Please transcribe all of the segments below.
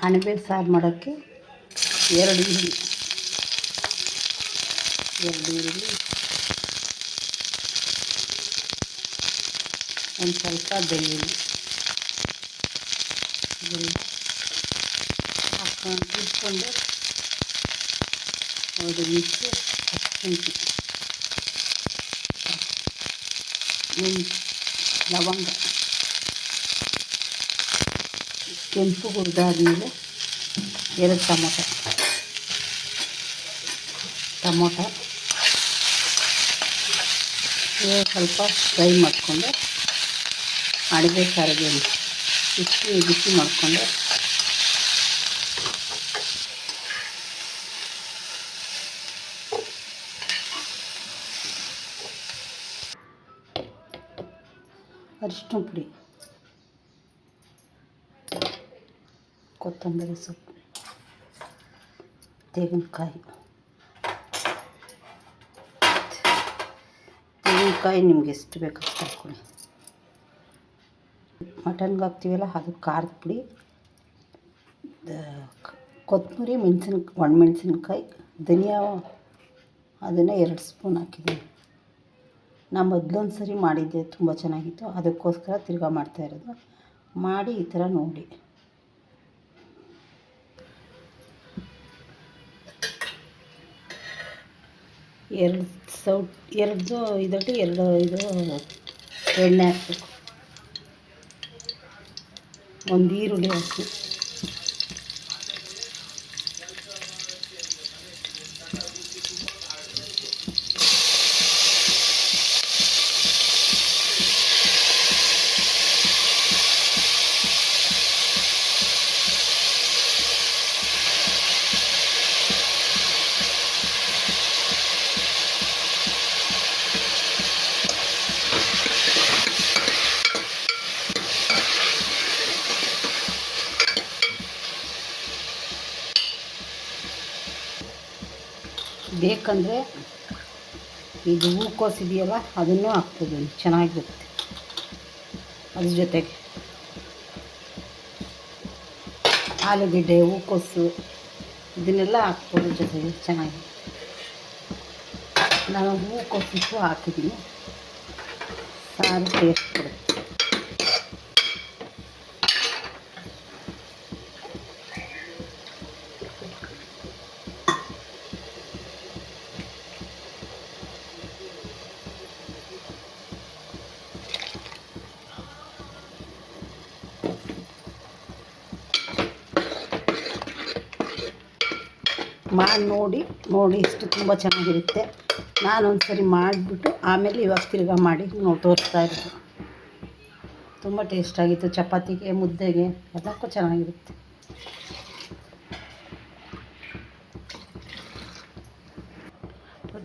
ಅಣಬೆ ಸಾರು ಮಾಡೋಕ್ಕೆ ಎರಡು ಈರುಳ್ಳಿ ಒಂದು ಸ್ವಲ್ಪ ಬೆಳ್ಳುಳ್ಳಿ ಹಾಕ್ಕೊಂಡು ಇಟ್ಕೊಂಡು ಅದು ಮಿಕ್ಸಿ ಹಸಿಮೆಣಸಿ ಲವಂಗ ಕೆಂಪು ಹುರಿದಾದ್ಮೇಲೆ ಎರಡು ಟೊಮೊಟೊ ಸ್ವಲ್ಪ ಫ್ರೈ ಮಾಡಿಕೊಂಡು ಅಡುಗೆ ಸಾರಿಗೆ ಬಿಸಿ ಮಾಡಿಕೊಂಡು ಅರಿಶಿನ ಪುಡಿ, ಕೊತ್ತಂಬರಿ ಸೊಪ್ಪು, ತೆಂಗಿನಕಾಯಿ ನಿಮ್ಗೆ ಎಷ್ಟು ಬೇಕು ಅಷ್ಟು ಹಾಕ್ಕೊಳ್ಳಿ. ಮಟನ್ಗೆ ಹಾಕ್ತೀವಲ್ಲ ಅದು ಖಾರದ ಪುಡಿ, ಕೊತ್ತಂಬರಿ, ಒಣಮೆಣಸಿನ್ಕಾಯಿ, ಧನಿಯಾ ಅದನ್ನು 2 ಸ್ಪೂನ್ ಹಾಕಿದ್ದೀನಿ. ನಾನು ಮೊದಲೊಂದು ಸರಿ ಮಾಡಿದ್ದೆ, ತುಂಬ ಚೆನ್ನಾಗಿತ್ತು. ಅದಕ್ಕೋಸ್ಕರ ತಿರ್ಗಾ ಮಾಡ್ತಾಯಿರೋದು. ಮಾಡಿ ಈ ಥರ ನೋಡಿ. ಎರಡು ಎಣ್ಣೆ ಹಾಕಬೇಕು. ಒಂದು ಈರುಳ್ಳಿ ಹಾಕಿ ಬೇಕಂದರೆ ಇದು ಹೂಕೋಸು ಇದೆಯಲ್ಲ ಅದನ್ನು ಹಾಕ್ಬೋದು, ಚೆನ್ನಾಗಿರುತ್ತೆ. ಅದ್ರ ಜೊತೆಗೆ ಆಲೂಗೆಡ್ಡೆ, ಹೂಕೋಸು ಇದನ್ನೆಲ್ಲ ಹಾಕ್ಬೋದು ಜೊತೆಗೆ, ಚೆನ್ನಾಗಿ. ನಾನು ಹೂಕೋಸು ಹಾಕಿದ್ದೀನಿ, ಸಾರು ಟೇಸ್ಟ್ ಕೊಡುತ್ತೆ. ಮಾಡಿ ನೋಡಿ ಇಷ್ಟು ತುಂಬ ಚೆನ್ನಾಗಿರುತ್ತೆ. ನಾನೊಂದು ಸರಿ ಮಾಡಿಬಿಟ್ಟು ಆಮೇಲೆ ಇವಾಗ ತಿರ್ಗಾ ಮಾಡಿ ತೋರಿಸ್ತಾ ಇರೋದು. ತುಂಬ ಟೇಸ್ಟಾಗಿತ್ತು. ಚಪಾತಿಗೆ, ಮುದ್ದೆಗೆ ಎಲ್ಲಕ್ಕೂ ಚೆನ್ನಾಗಿರುತ್ತೆ.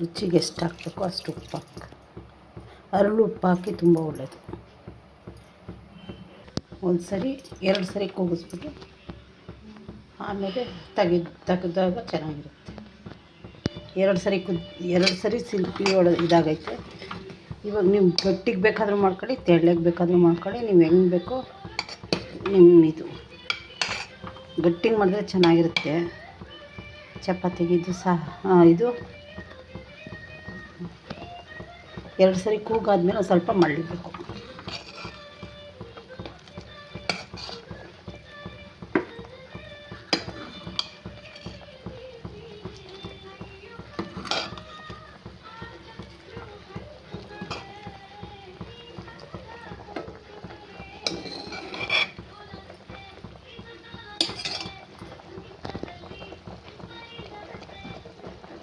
ರುಚಿಗೆ ಎಷ್ಟು ಹಾಕಬೇಕು ಅಷ್ಟು ಉಪ್ಪು ಹಾಕಿ, ಉಪ್ಪು ಹಾಕಿ ತುಂಬ ಒಳ್ಳೆಯದು. ಎರಡು ಸರಿ ಕೂಗಿಸ್ಬಿಟ್ಟು ಆಮೇಲೆ ತೆಗೆದಾಗ ಚೆನ್ನಾಗಿರುತ್ತೆ. ಎರಡು ಸರಿ ಸಿಲ್ಪಿ ಇದಾಗೈತೆ. ಇವಾಗ ನೀವು ಗಟ್ಟಿಗೆ ಬೇಕಾದರೂ ಮಾಡ್ಕೊಳ್ಳಿ, ತೆಳ್ಳಗೆ ಬೇಕಾದರೂ ಮಾಡ್ಕೊಳ್ಳಿ, ನೀವು ಹೆಂಗೆ ಬೇಕೋ ಇದು ಗಟ್ಟಿಗೆ ಮಾಡಿದ್ರೆ ಚೆನ್ನಾಗಿರುತ್ತೆ. ಚಪಾತಿಗೆ ಇದು ಇದು 2 ಸರಿ ಕೂಗಾದ್ಮೇಲೆ ಒಂದು ಸ್ವಲ್ಪ ಮಳ್ಳಬೇಕು.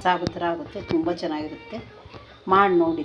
ಸಾಗು ಥರ ಆಗುತ್ತೆ, ತುಂಬ ಚೆನ್ನಾಗಿರುತ್ತೆ. ಮಾಡಿ ನೋಡಿ.